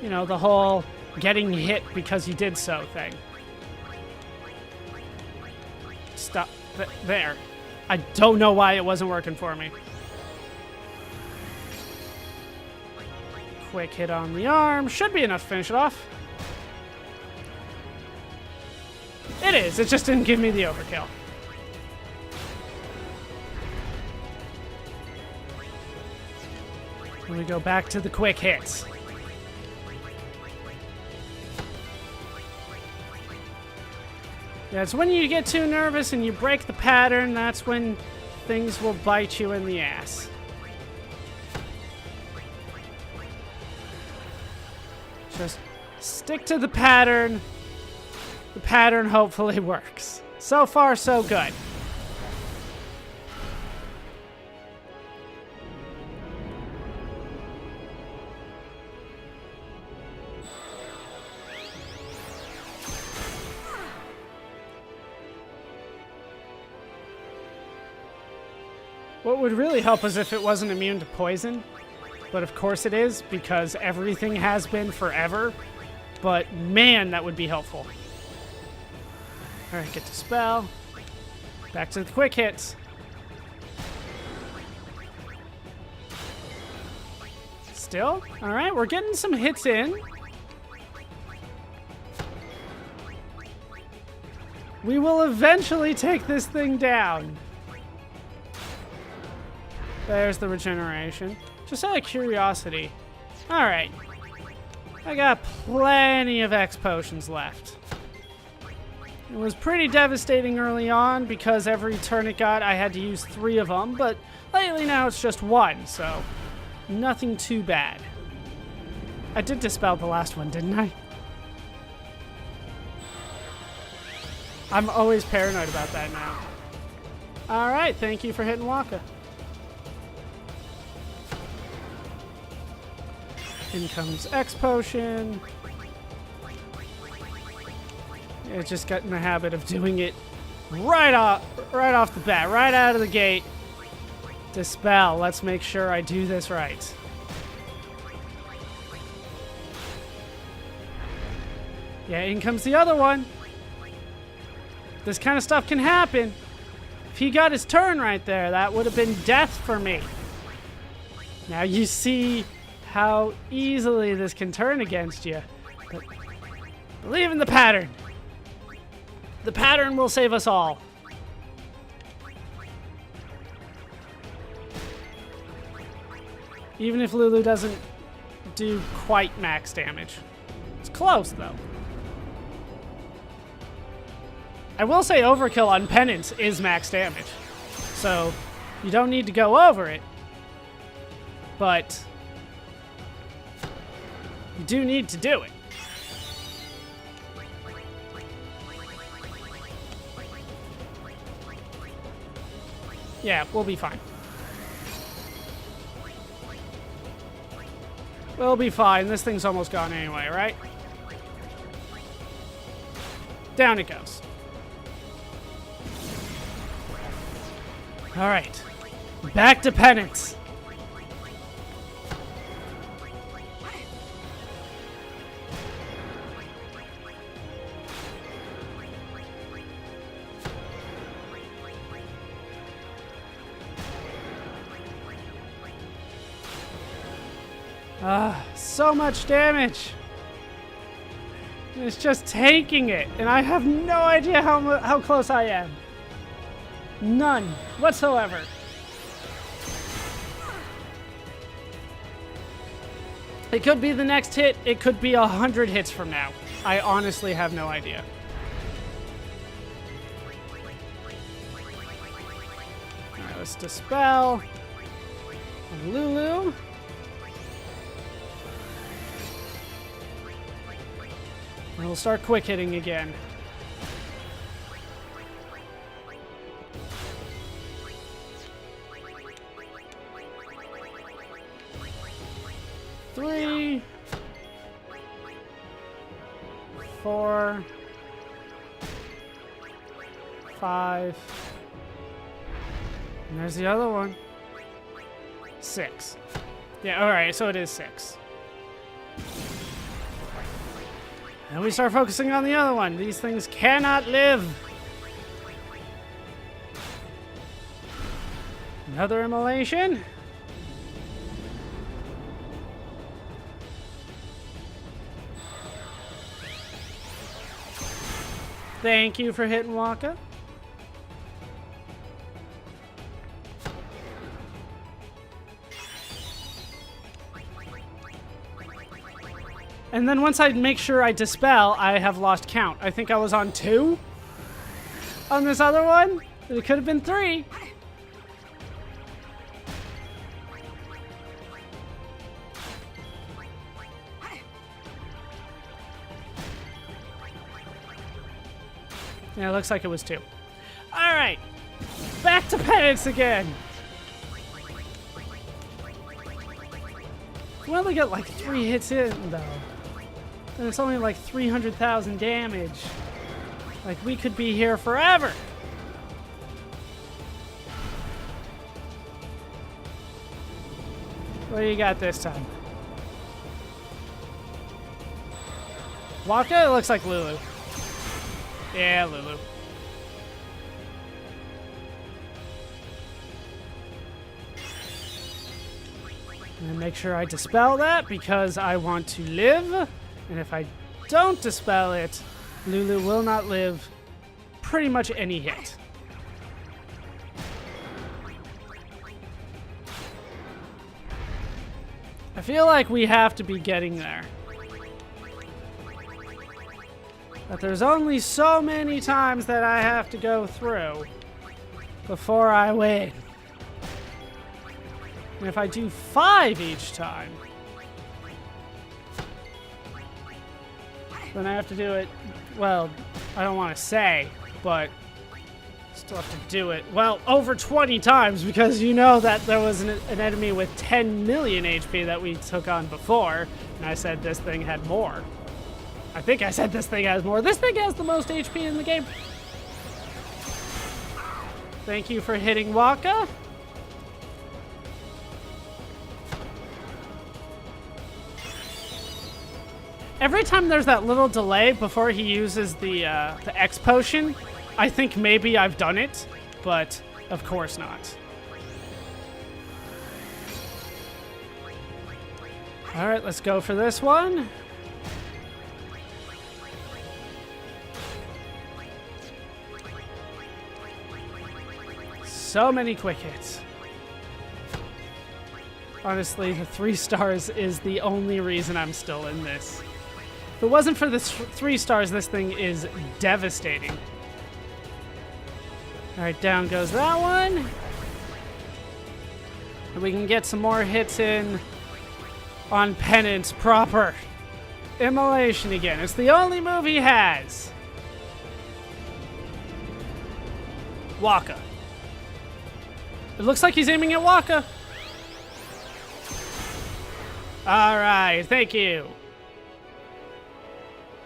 You know, the whole getting hit because you did so thing. Stop. There. I don't know why it wasn't working for me. Quick hit on the arm. Should be enough to finish it off. It is. It just didn't give me the overkill. And we go back to the quick hits. Yeah, it's when you get too nervous and you break the pattern, that's when things will bite you in the ass. Just stick to the pattern. The pattern hopefully works. So far, so good. What would really help is if it wasn't immune to poison. But of course it is, because everything has been forever. But man, that would be helpful. Alright, get to spell. Back to the quick hits. Still? Alright, we're getting some hits in. We will eventually take this thing down. There's the regeneration. Just out of curiosity. Alright. I got plenty of X potions left. It was pretty devastating early on because every turn it got, I had to use 3 of them, but lately now it's just 1, so nothing too bad. I did dispel the last one, didn't I? I'm always paranoid about that now. Alright, thank you for hitting Waka. In comes X potion. I just got in the habit of doing it right off the bat, right out of the gate. Dispel. Let's make sure I do this right. Yeah, in comes the other one. This kind of stuff can happen. If he got his turn right there, that would have been death for me. Now you see how easily this can turn against you. But believe in the pattern. The pattern will save us all. Even if Lulu doesn't do quite max damage. It's close, though. I will say overkill on Penance is max damage. So you don't need to go over it. But you do need to do it. Yeah, we'll be fine. We'll be fine. This thing's almost gone anyway, right? Down it goes. All right. Back to Penance. So much damage. It's just taking it, and I have no idea how close I am. None whatsoever. It could be the next hit. It could be 100 hits from now. I honestly have no idea. All right, let's dispel Lulu. And we'll start quick hitting again. Three, 4, 5, and there's the other one. 6. Yeah, alright, so it is 6. And we start focusing on the other one. These things cannot live. Another immolation. Thank you for hitting Waka. And then once I make sure I dispel, I have lost count. I think I was on 2 on this other one. It could have been 3. Yeah, it looks like it was 2. All right, back to Penance again. We only got like 3 hits in, though. And it's only like 300,000 damage. Like, we could be here forever. What do you got this time? Waka? It looks like Lulu. Yeah, Lulu. And make sure I dispel that because I want to live. And if I don't dispel it, Lulu will not live pretty much any hit. I feel like we have to be getting there. But there's only so many times that I have to go through before I win. And if I do 5 each time, then I have to do it, well, I don't want to say, but still have to do it, well, over 20 times, because you know that there was an enemy with 10 million HP that we took on before, and I said this thing had more. I think I said this thing has more. This thing has the most HP in the game. Thank you for hitting Waka. Every time there's that little delay before he uses the X potion, I think maybe I've done it, but of course not. All right, let's go for this one. So many quick hits. Honestly, the 3 stars is the only reason I'm still in this. If it wasn't for the 3 stars, this thing is devastating. All right, down goes that one. And we can get some more hits in on Penance proper. Immolation again. It's the only move he has. Waka. It looks like he's aiming at Waka. All right, thank you.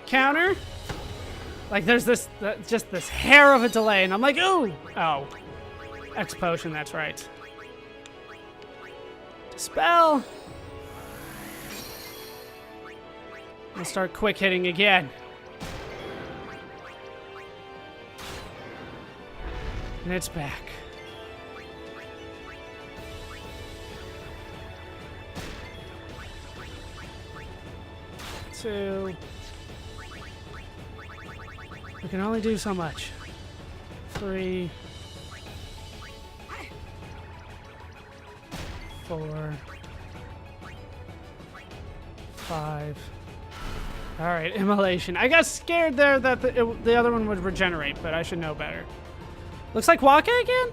Counter. Like, there's this, just this hair of a delay, and I'm like, ooh. Oh. X potion, that's right. Dispel. I'll start quick hitting again. And it's back. Two. We can only do so much. 3. 4. 5. All right, immolation. I got scared there that the other one would regenerate, but I should know better. Looks like Waka again?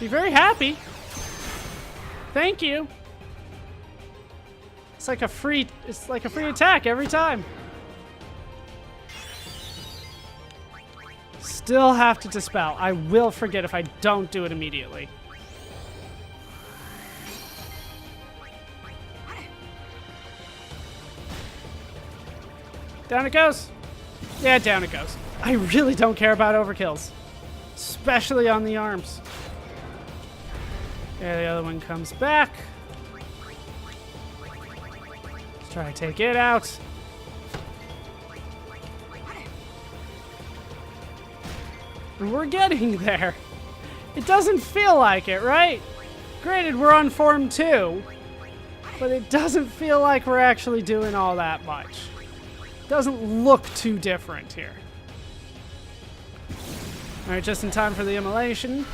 Be very happy. Thank you. It's like a free attack every time. Still have to dispel. I will forget if I don't do it immediately. Down it goes. Yeah, down it goes. I really don't care about overkills, especially on the arms. Yeah, the other one comes back. Let's try to take it out. And we're getting there. It doesn't feel like it, right? Granted, we're on Form 2, but it doesn't feel like we're actually doing all that much. It doesn't look too different here. Alright, just in time for the immolation.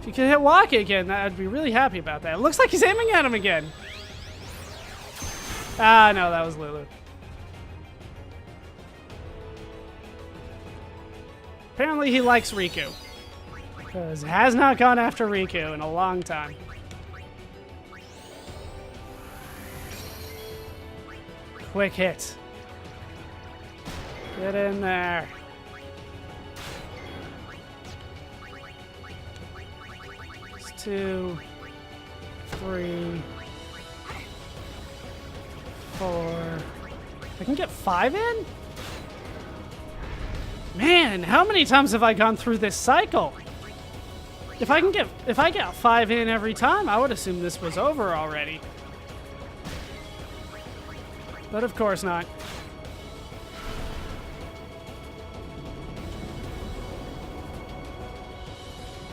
If you could hit Waka again, I'd be really happy about that. It looks like he's aiming at him again. Ah, no, that was Lulu. Apparently he likes Riku. Because has not gone after Riku in a long time. Quick hit. Get in there. It's 2, 3, 4. I can get 5 in? Man, how many times have I gone through this cycle? If I got 5 in every time, I would assume this was over already. But of course not.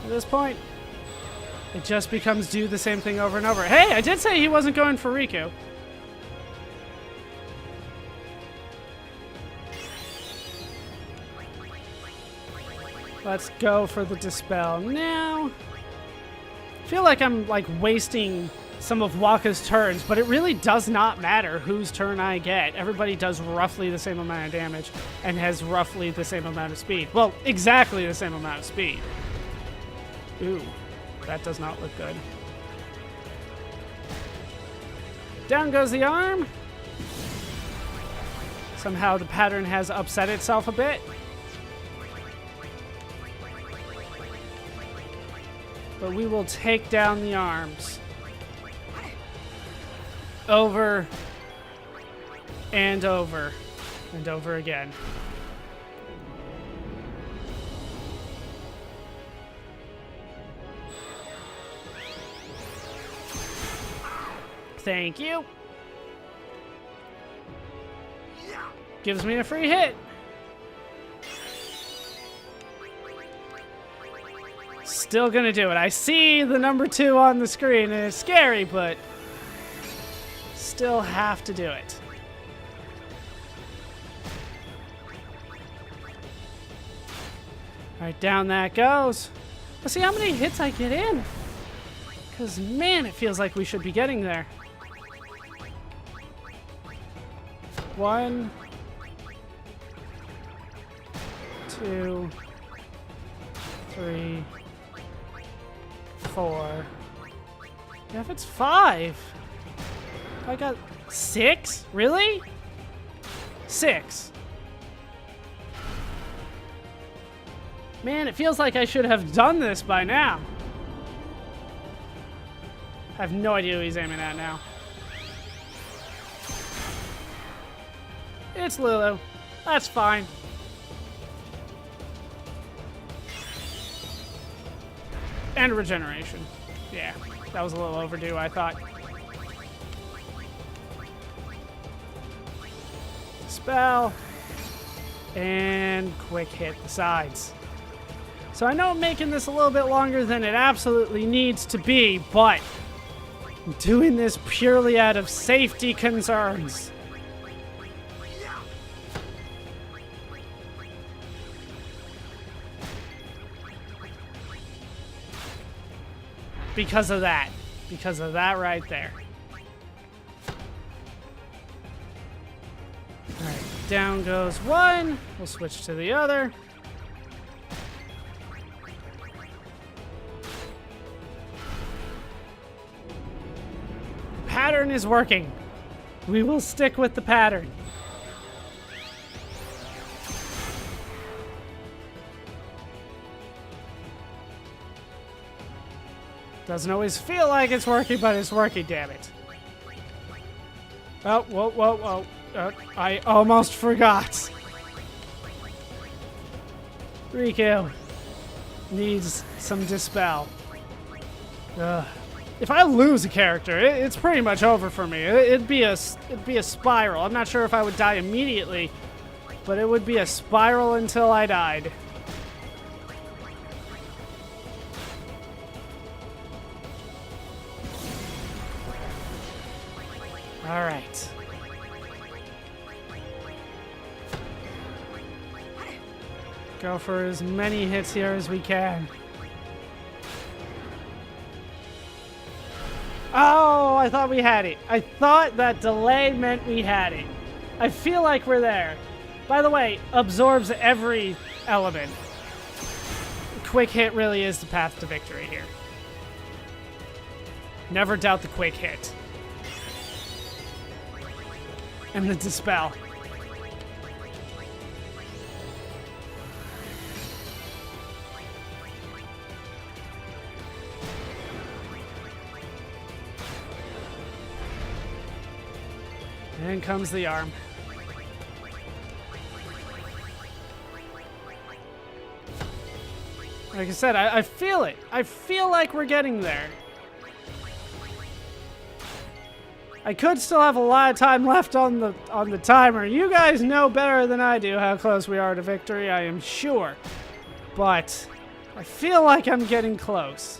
At this point, it just becomes do the same thing over and over. Hey, I did say he wasn't going for Riku. Let's go for the Dispel now. I feel like I'm wasting some of Waka's turns, but it really does not matter whose turn I get. Everybody does roughly the same amount of damage and has roughly the same amount of speed. Well, exactly the same amount of speed. Ooh, that does not look good. Down goes the arm. Somehow the pattern has upset itself a bit. But we will take down the arms. Over and over and over again. Thank you. Gives me a free hit. Still gonna do it. I see the number 2 on the screen and it's scary, but still have to do it. Alright, down that goes. Let's see how many hits I get in. Because, man, it feels like we should be getting there. 1, 2, 3, 4. Yeah, if it's 5. I got 6? Really? 6. Man, it feels like I should have done this by now. I have no idea who he's aiming at now. It's Lulu. That's fine. And regeneration. Yeah, that was a little overdue, I thought. Spell. And quick hit the sides. So I know I'm making this a little bit longer than it absolutely needs to be, but I'm doing this purely out of safety concerns. Because of that. Because of that right there. Alright, down goes 1. We'll switch to the other. Pattern is working. We will stick with the pattern. Doesn't always feel like it's working, but it's working, damn it. Oh, whoa, whoa, whoa. I almost forgot. Riku needs some Dispel. Ugh. If I lose a character, it's pretty much over for me. It'd be a spiral. I'm not sure if I would die immediately, but it would be a spiral until I died. All right. Go for as many hits here as we can. Oh, I thought we had it. I thought that delay meant we had it. I feel like we're there. By the way, absorbs every element. Quick hit really is the path to victory here. Never doubt the quick hit. And the dispel. And in comes the arm. Like I said, I feel it. I feel like we're getting there. I could still have a lot of time left on the timer. You guys know better than I do how close we are to victory, I am sure. But I feel like I'm getting close.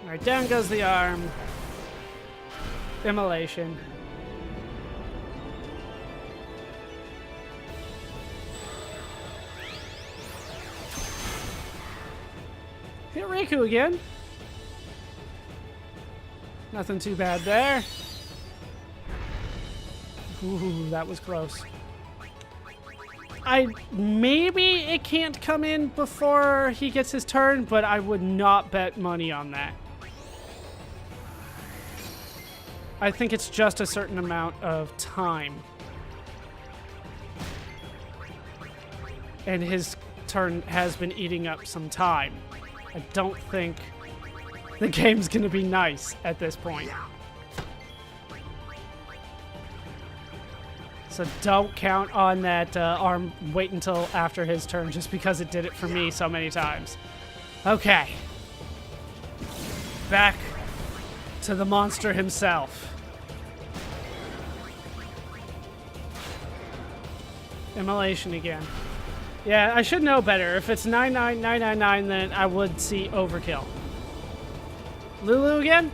Alright, down goes the arm. Immolation. Hit Riku again. Nothing too bad there. Ooh, that was close. Maybe it can't come in before he gets his turn, but I would not bet money on that. I think it's just a certain amount of time. And his turn has been eating up some time. I don't think the game's gonna be nice at this point. So don't count on that arm. Wait until after his turn, just because it did it for me so many times. Okay. Back to the monster himself. Immolation again. Yeah, I should know better. If it's 99999, then I would see overkill. Lulu again?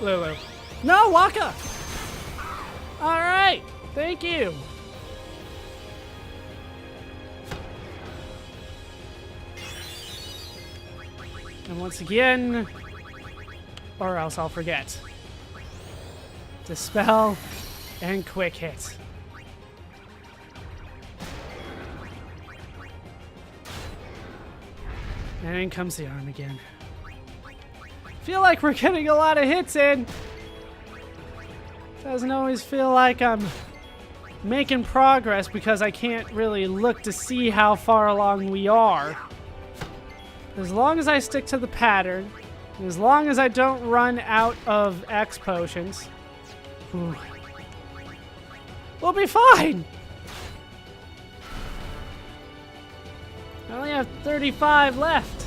Lulu. No, Waka! Alright, thank you. And once again, or else I'll forget. Dispel and quick hit. And in comes the arm again. Feel like we're getting a lot of hits in. Doesn't always feel like I'm making progress because I can't really look to see how far along we are. As long as I stick to the pattern, and as long as I don't run out of X potions, we'll be fine. I only have 35 left.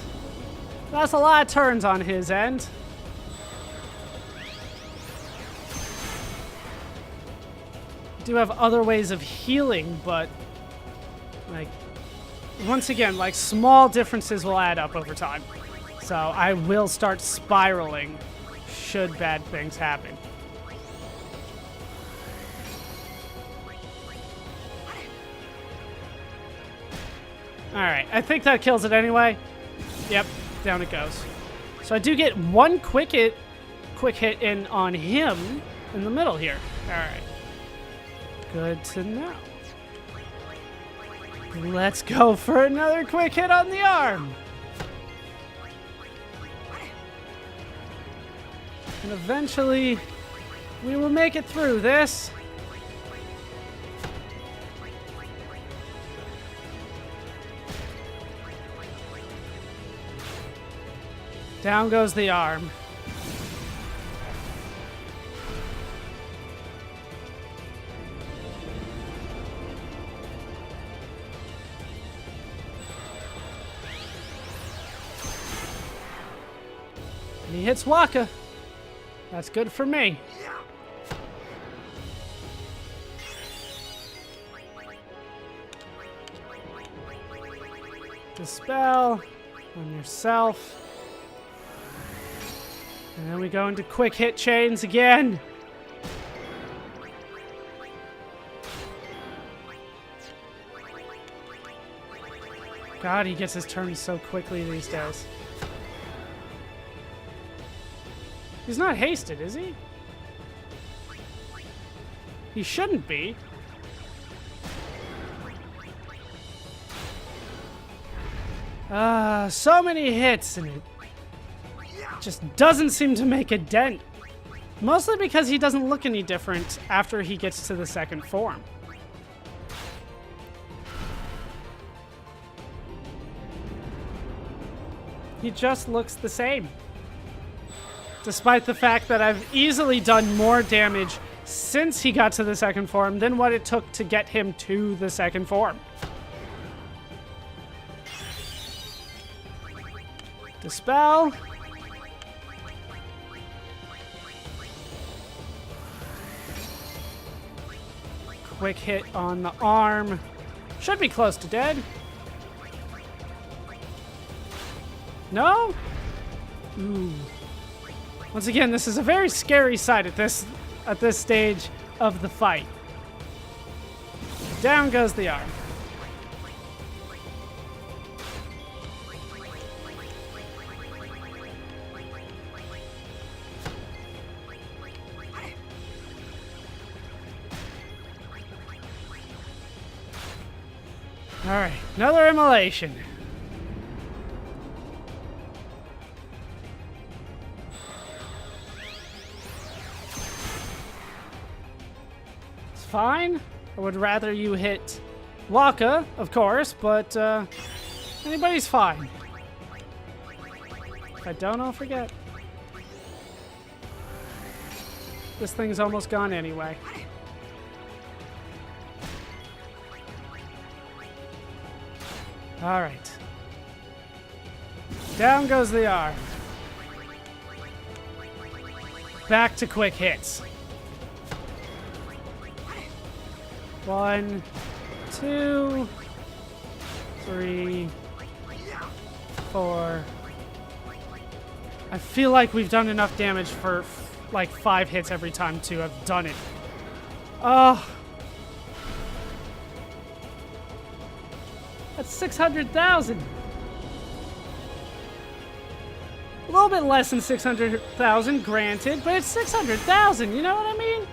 That's a lot of turns on his end. I do have other ways of healing, but like once again, like small differences will add up over time. So I will start spiraling should bad things happen. Alright, I think that kills it anyway. Yep, down it goes. So I do get one quick hit in on him in the middle here. Alright. Good to know. Let's go for another quick hit on the arm. And eventually, we will make it through this. Down goes the arm. And he hits Waka. That's good for me. Dispel on yourself. And then we go into quick hit chains again. God, he gets his turns so quickly these days. He's not hasted, is he? He shouldn't be. So many hits, and it just doesn't seem to make a dent. Mostly because he doesn't look any different after he gets to the second form. He just looks the same. Despite the fact that I've easily done more damage since he got to the second form than what it took to get him to the second form. Dispel. Quick hit on the arm. Should be close to dead. No? Ooh. Once again, this is a very scary sight at this stage of the fight. Down goes the arm. All right, another immolation. Fine. I would rather you hit Waka, of course, but anybody's fine. If I don't, I'll forget. This thing's almost gone anyway. All right. Down goes the arm. Back to quick hits. 1, 2, 3, 4. I feel like we've done enough damage for like 5 hits every time to have done it. Oh. That's 600,000. A little bit less than 600,000, granted, but it's 600,000, you know what I mean?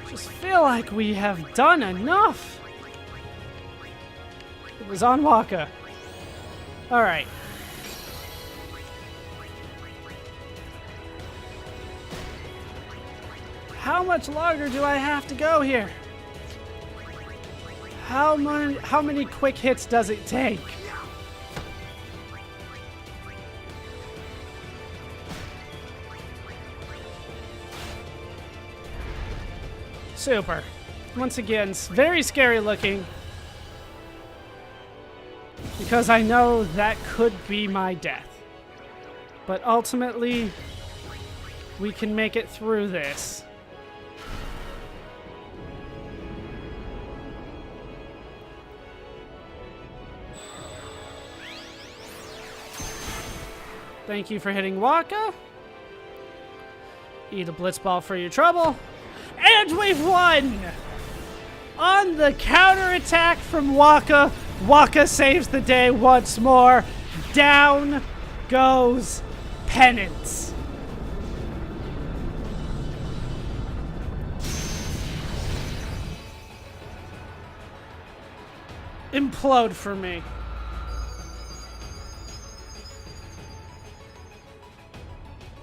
Just feel like we have done enough. It was on Waka. All right. How much longer do I have to go here? How many quick hits does it take? Super. Once again, very scary looking. Because I know that could be my death. But ultimately, we can make it through this. Thank you for hitting Waka. Eat a blitz ball for your trouble. And we've won! On the counterattack from Waka, Waka saves the day once more. Down goes Penance. Implode for me.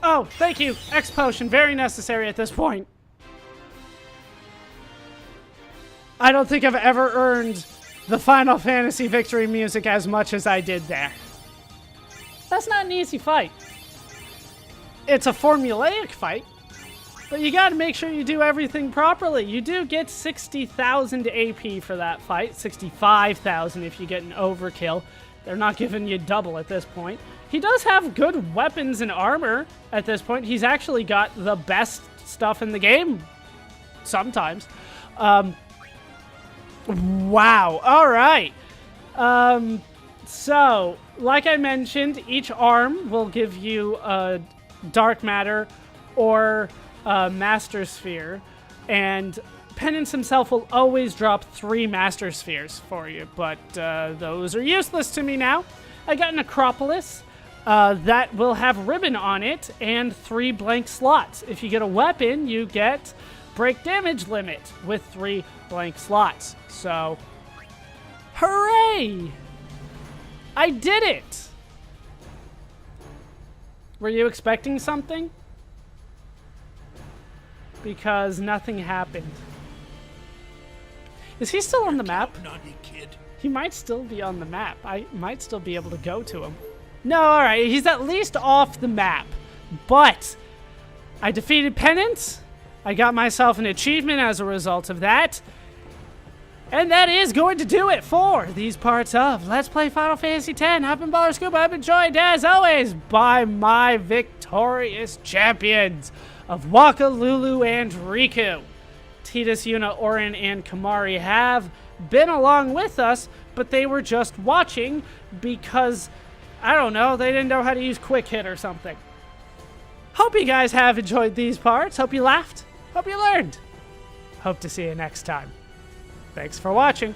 Oh, thank you. X potion, very necessary at this point. I don't think I've ever earned the Final Fantasy victory music as much as I did there. That's not an easy fight. It's a formulaic fight, but you gotta make sure you do everything properly. You do get 60,000 AP for that fight, 65,000 if you get an overkill. They're not giving you double at this point. He does have good weapons and armor at this point. He's actually got the best stuff in the game sometimes. Wow. All right. So, like I mentioned, each arm will give you a dark matter or a master sphere, and Penance himself will always drop 3 master spheres for you, but those are useless to me now. I got an Acropolis that will have ribbon on it and 3 blank slots. If you get a weapon, you get break damage limit with 3 blank slots. So, hooray! I did it! Were you expecting something? Because nothing happened. Is he still on the map? He might still be on the map. I might still be able to go to him. No, alright, he's at least off the map. But I defeated Penance. I got myself an achievement as a result of that. And that is going to do it for these parts of Let's Play Final Fantasy X. I've been ballerscuba. I've been joined, as always, by my victorious champions of Waka, Lulu, and Riku. Tidus, Yuna, Orin, and Kamari have been along with us, but they were just watching because, I don't know, they didn't know how to use Quick Hit or something. Hope you guys have enjoyed these parts. Hope you laughed. Hope you learned. Hope to see you next time. Thanks for watching.